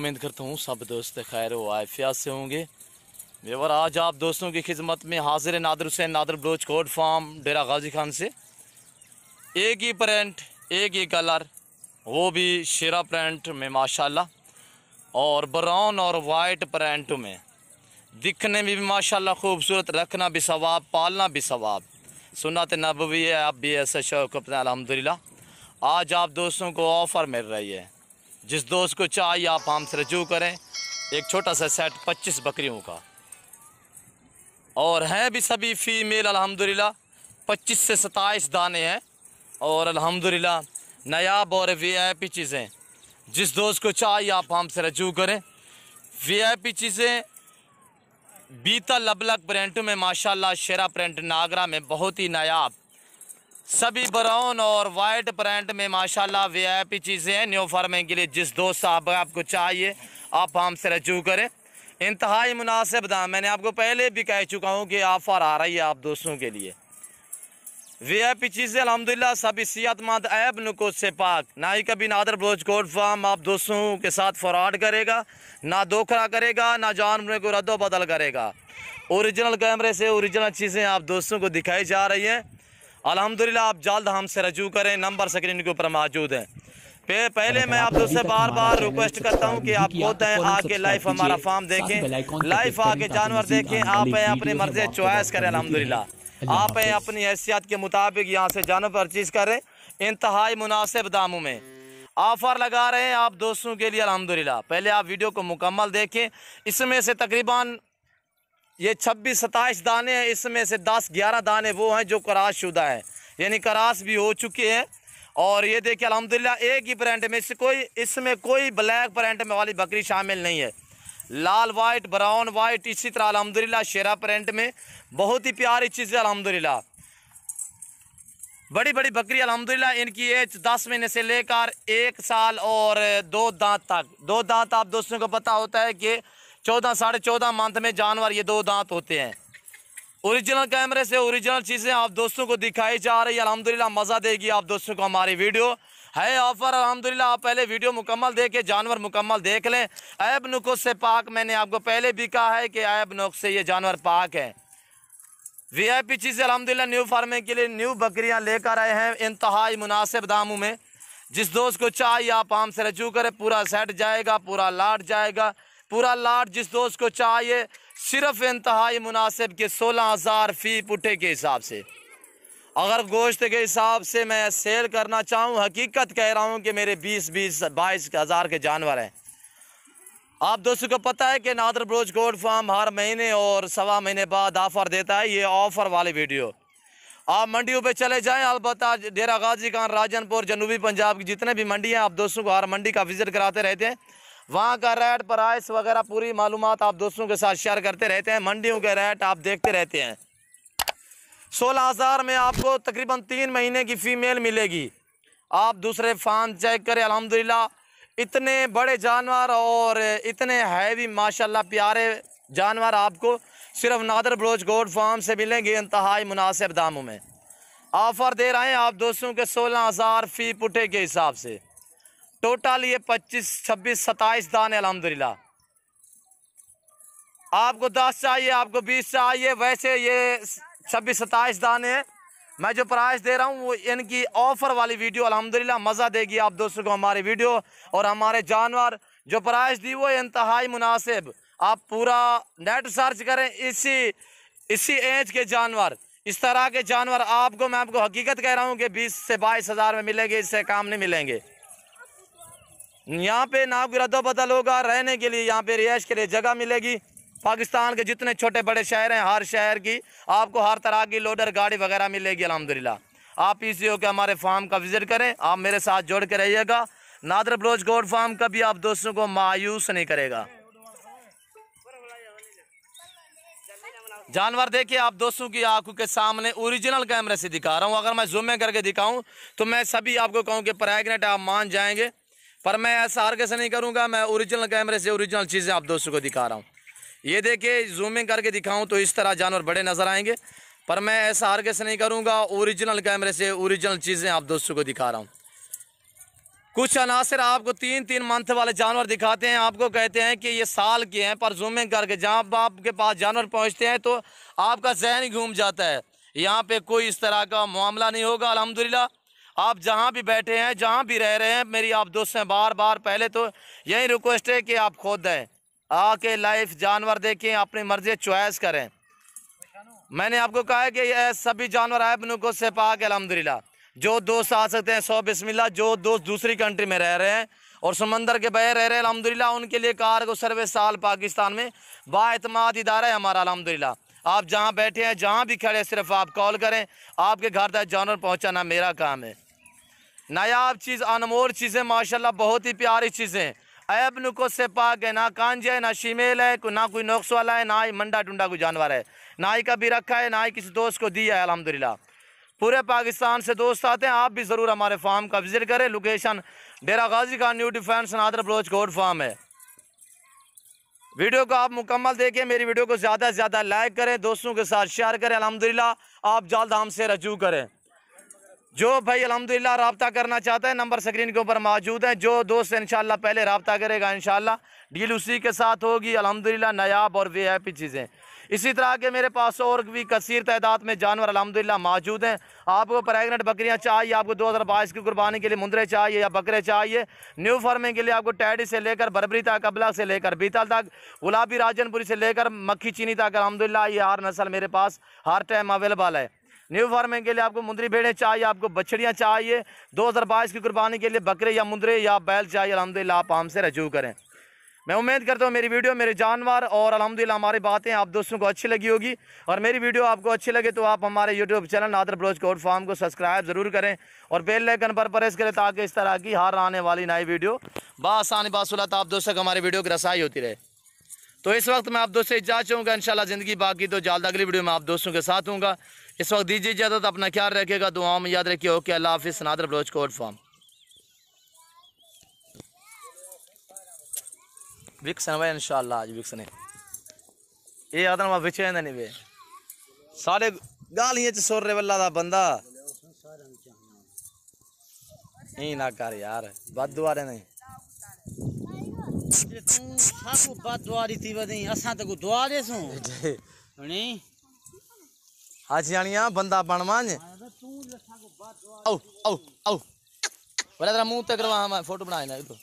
उम्मीद करता हूँ सब दोस्त खैर व आफियत से होंगे। और आज आप दोस्तों की खिदमत में हाजिर नादर हुसैन नादर बलोच कोट फार्म डेरा गाजी खान से। एक ही प्रिंट एक ही कलर, वो भी शेरा प्रिंट में माशाल्लाह, और ब्राउन और वाइट प्रिंट में दिखने में भी माशाल्लाह खूबसूरत, रखना भी सवाब, पालना भी सवाब। सुन्नत नबवी है, अब भी ऐसा शौक़ अपना अल्हम्दुलिल्लाह। आज आप दोस्तों को ऑफ़र मिल रही है, जिस दोस्त को चाहिए आप हमसे रजू करें। एक छोटा सा सेट 25 बकरियों का, और हैं भी सभी फ़ीमेल अल्हम्दुलिल्लाह। 25 से 27 दाने हैं और अल्हम्दुलिल्लाह नायाब और VIP चीज़ें। जिस दोस्त को चाहिए आप हमसे रजू करें। VIP चीज़ें बीता लबलक प्रिंट में माशाल्लाह, शेरा प्रिंट नागरा में बहुत ही नायाब, सभी ब्राउन और वाइट प्रिंट में माशाल्लाह VIP चीज़ें हैं न्यू फार्मिंग के लिए। जिस दोस्त साहब आपको चाहिए आप हमसे रजू करें। इंतहाई मुनासिब दाम, मैंने आपको पहले भी कह चुका हूँ कि ऑफ़र आ रही है आप दोस्तों के लिए। VIP चीज़ें अल्हम्दुलिल्लाह सभी सेहतमंद, ऐब नुक़ूस से पाक। ना ही कभी नादर बलोच कोट फार्म आप दोस्तों के साथ फ्रॉड करेगा, ना धोखा करेगा, ना जानवरों को रद्दो बदल करेगा। ओरिजिनल कैमरे से ओरिजिनल चीज़ें आप दोस्तों को दिखाई जा रही हैं अल्हम्दुलिल्लाह। आप जल्द हमसे रजू करें, नंबर स्क्रीन के ऊपर मौजूद है। पहले मैं आप दोस्तों से बार बार रिक्वेस्ट करता हूँ कि आप खुद आके लाइव हमारा फार्म देखें, लाइव आके जानवर देखें। आप अपनी मर्जी चॉइस करें अल्हम्दुलिल्लाह। आप अपनी हैसियत के मुताबिक यहाँ से जानवर परचेज करें। इंतहाई मुनासिब दामों में ऑफ़र लगा रहे हैं आप दोस्तों के लिए अल्हम्दुलिल्लाह। पहले आप वीडियो को मुकम्मल देखें। इसमें से तकरीबन ये 26-27 दाने हैं, इसमें से 10-11 दाने वो हैं जो करास शुदा है, यानी करास भी हो चुके हैं। और ये देखिए अल्हम्दुलिल्लाह एक ही प्रिंट में, इसमें कोई ब्लैक प्रिंट में वाली बकरी शामिल नहीं है। लाल वाइट, ब्राउन वाइट, इसी तरह अल्हम्दुलिल्लाह शेरा प्रिंट में बहुत ही प्यारी चीज़ें अल्हम्दुलिल्लाह। बड़ी बड़ी बकरी अल्हम्दुलिल्लाह, इनकी एज 10 महीने से लेकर 1 साल और 2 दांत तक। 2 दांत आप दोस्तों को पता होता है कि 14 साढ़े 14 मंथ में जानवर ये 2 दांत होते हैं। ओरिजिनल कैमरे से ओरिजिनल चीज़ें आप दोस्तों को दिखाई जा रही है अल्हम्दुलिल्लाह। मज़ा देगी आप दोस्तों को हमारी वीडियो है। ऑफ़र अल्हम्दुलिल्लाह, आप पहले वीडियो मुकम्मल देखें, जानवर मुकम्मल देख लें। ऐब नुक़ूस से पाक, मैंने आपको पहले भी कहा है कि ऐब नुक़ूस से ये जानवर पाक है। VIP चीज़ें अल्हम्दुलिल्लाह न्यू फार्मिंग के लिए न्यू बकरियां लेकर आए हैं इंतहाई मुनासिब दामों में। जिस दोस्त को चाहिए आप हमसे रजू करें। पूरा सेट जाएगा, पूरा लाट जाएगा, पूरा लाट जिस दोस्त को चाहिए। सिर्फ इंतहाई मुनासिब के 16,000 फ़ी पुट्ठे के हिसाब से। अगर गोश्त के हिसाब से मैं सेल करना चाहूँ, हकीकत कह रहा हूँ कि मेरे 20-22 हज़ार के जानवर हैं। आप दोस्तों को पता है कि नादर बलोच कोट फार्म हर महीने और सवा महीने बाद ऑफ़र देता है। ये ऑफ़र वाली वीडियो आप मंडियों पे चले जाएं। अलबत्ता डेरा गाजी खान, राजनपुर, जनूबी पंजाब की जितने भी मंडियाँ आप दोस्तों को हर मंडी का विज़िट कराते रहते हैं। वहाँ का रेट, प्राइस वगैरह पूरी मालूमात आप दोस्तों के साथ शेयर करते रहते हैं। मंडियों के रेट आप देखते रहते हैं। 16,000 में आपको तकरीबन 3 महीने की फ़ीमेल मिलेगी। आप दूसरे फार्म चेक करें अल्हम्दुलिल्लाह, इतने बड़े जानवर और इतने हैवी माशाल्लाह प्यारे जानवर आपको सिर्फ नादर बलोच कोट फार्म से मिलेंगे इंतहाई मुनासिब दामों में। ऑफ़र दे रहे हैं आप दोस्तों के 16,000 फ़ी पुट्ठे के हिसाब से। टोटल ये 25, 26, 27 दाने अल्हम्दुलिल्लाह। आपको 10 चाहिए, आपको 20 चाहिए, वैसे ये 26-27 दाने हैं। मैं जो प्राइस दे रहा हूँ वो इनकी ऑफ़र वाली वीडियो अल्हम्दुलिल्लाह। मज़ा देगी आप दोस्तों को हमारी वीडियो और हमारे जानवर। जो प्राइस दी वो इंतहाई मुनासिब। आप पूरा नेट सर्च करें, इसी एज के जानवर, इस तरह के जानवर आपको, मैं आपको हकीकत कह रहा हूँ कि 20 से 22 हज़ार में मिलेंगे, इससे काम नहीं मिलेंगे। यहाँ पे ना कोई रद्दो बदल होगा, रहने के लिए यहाँ पे रिहाइश के लिए जगह मिलेगी। पाकिस्तान के जितने छोटे बड़े शहर हैं, हर शहर की आपको हर तरह की लोडर गाड़ी वगैरह मिलेगी अल्हम्दुलिल्लाह। आप इसी हो के हमारे फार्म का विज़िट करें, आप मेरे साथ जोड़ के रहिएगा। नादर बलोच कोट फार्म कभी आप दोस्तों को मायूस नहीं करेगा। जानवर देखिए आप दोस्तों की आंखों के सामने ओरिजिनल कैमरे से दिखा रहा हूँ। अगर मैं जूम करके दिखाऊँ तो मैं सभी आपको कहूँ कि प्रेग्नेंट आप मान जाएंगे, पर मैं ऐसा हर कैसे नहीं करूँगा। मैं ओरिजिनल कैमरे से ओरिजिनल चीज़ें आप दोस्तों को दिखा रहा हूँ। ये देखिए, जूमिंग करके दिखाऊं तो इस तरह जानवर बड़े नज़र आएंगे, पर मैं ऐसा हर कैसे नहीं करूँगा। ओरिजिनल कैमरे से ओरिजिनल चीज़ें आप दोस्तों को दिखा रहा हूँ। कुछ अनासर आपको 3-3 मंथ वाले जानवर दिखाते हैं, आपको कहते हैं कि ये साल के हैं, पर जूमिंग करके जहाँ आपके पास जानवर पहुँचते हैं तो आपका जहन ही घूम जाता है। यहाँ पे कोई इस तरह का मामला नहीं होगा अल्हम्दुलिल्लाह। आप जहाँ भी बैठे हैं, जहाँ भी रह रहे हैं, मेरी आप दोस्तों से बार बार पहले तो यही रिक्वेस्ट है कि आप खुद हैं आके लाइफ जानवर देखें, अपनी मर्जी चॉइस करें। मैंने आपको कहा है कि ये सभी जानवर ऐब नुको से पाक अल्हम्दुलिल्लाह। जो दोस्त आ सकते हैं 100 बिस्मिल्लाह, जो दोस्त दूसरी कंट्री में रह रहे हैं और समंदर के बहे रह रहे हैं अल्हम्दुलिल्लाह, उनके लिए कार्गो सर्विस साल पाकिस्तान में बाएतमाद इदारा है हमारा अल्हम्दुलिल्लाह। आप जहाँ बैठे हैं, जहाँ भी खड़े, सिर्फ आप कॉल करें, आपके घर तक जानवर पहुँचाना मेरा काम है। नायाब चीज़, अनमोल चीज़ें, माशाल्लाह बहुत ही प्यारी चीज़ें, ऐब नुको से पाक है, ना कांज है, ना शीमेल है, ना कोई नोक्स वाला है, ना ही मंडा टुंडा कोई जानवर है, ना ही कभी रखा है, ना ही किसी दोस्त को दिया है अल्हम्दुलिल्लाह। पूरे पाकिस्तान से दोस्त आते हैं, आप भी ज़रूर हमारे फार्म का विजिट करें। Location Dera Ghazi Khan new defence Nadir Baloch goat farm है। वीडियो को आप मुकम्मल देखें, मेरी वीडियो को ज़्यादा से ज़्यादा लाइक करें, दोस्तों के साथ शेयर करें। अल्हम्दुलिल्लाह आप जल्द हमसे रजू करें। जो भाई अल्हम्दुलिल्लाह रब्ता करना चाहता है, नंबर स्क्रीन के ऊपर मौजूद है। जो दोस्त इंशाल्लाह पहले रब्ता करेगा, इंशाल्लाह डील उसी के साथ होगी अल्हम्दुलिल्लाह। नायाब और वीआईपी चीज़ें, इसी तरह के मेरे पास और भी कसीर तादाद में जानवर अल्हम्दुलिल्लाह मौजूद हैं। आपको प्रेगनेंट बकरियां चाहिए, आपको 2022 की कुर्बानी के लिए मुंदरे चाहिए या बकरे चाहिए, न्यू फार्मिंग के लिए आपको टैडी से लेकर बरबरी तक, अबला से लेकर बीतल तक, गुलाबी राजनपुरी से लेकर मक्खी चीनी तक अल्हम्दुलिल्लाह ये हर नस्ल मेरे पास हर टाइम अवेलेबल है। न्यू फार्मिंग के लिए आपको मुंदरी भेड़ें चाहिए, आपको बछड़ियाँ चाहिए, 2022 की कुर्बानी के लिए बकरे या मुंदरे या बैल चाहिए, अल्हम्दुलिल्लाह आप हमसे रजू करें। मैं उम्मीद करता हूँ मेरी वीडियो, मेरे जानवर और अल्हम्दुलिल्लाह हमारी बातें आप दोस्तों को अच्छी लगी होगी। और मेरी वीडियो आपको अच्छी लगे तो आप हमारे YouTube channel Nader Baloch goat farm को सब्सक्राइब ज़रूर करें और बेल आइकन पर प्रेस करें, ताकि इस तरह की हर आने वाली नई वीडियो बासानी बासुलत आप दोस्तों को हमारी वीडियो की रसाई होती रहे। तो इस वक्त मैं आप दोस्तों से इजाज़त चाहूँगा, इंशाल्लाह ज़िंदगी बाकी तो जल्द अगली वीडियो में आप दोस्तों के साथ हूँगा। इस वक्त दीजिए इजाज़त, अपना ख्याल रखिएगा, दुआओं में याद रखिए। ओके, अल्लाह हाफिज़। नादर बलोच गोट फार्म विक्सन भाई इंशाल्लाह आज विक्सने ये आदन वा विचे नहीं वे सारे गालियां च सुर रे वल्ला दा बंदा नहीं ना कर यार, बद दुआरे नहीं तू साकू बद दुआरी थी वदी असा तो दुआरे सु नहीं आज जानिया बंदा बनवान तू साकू बद दुआरी औ औ औ बड़ा तेरा मुंह ते करवा मैं फोटो बनाए ना तो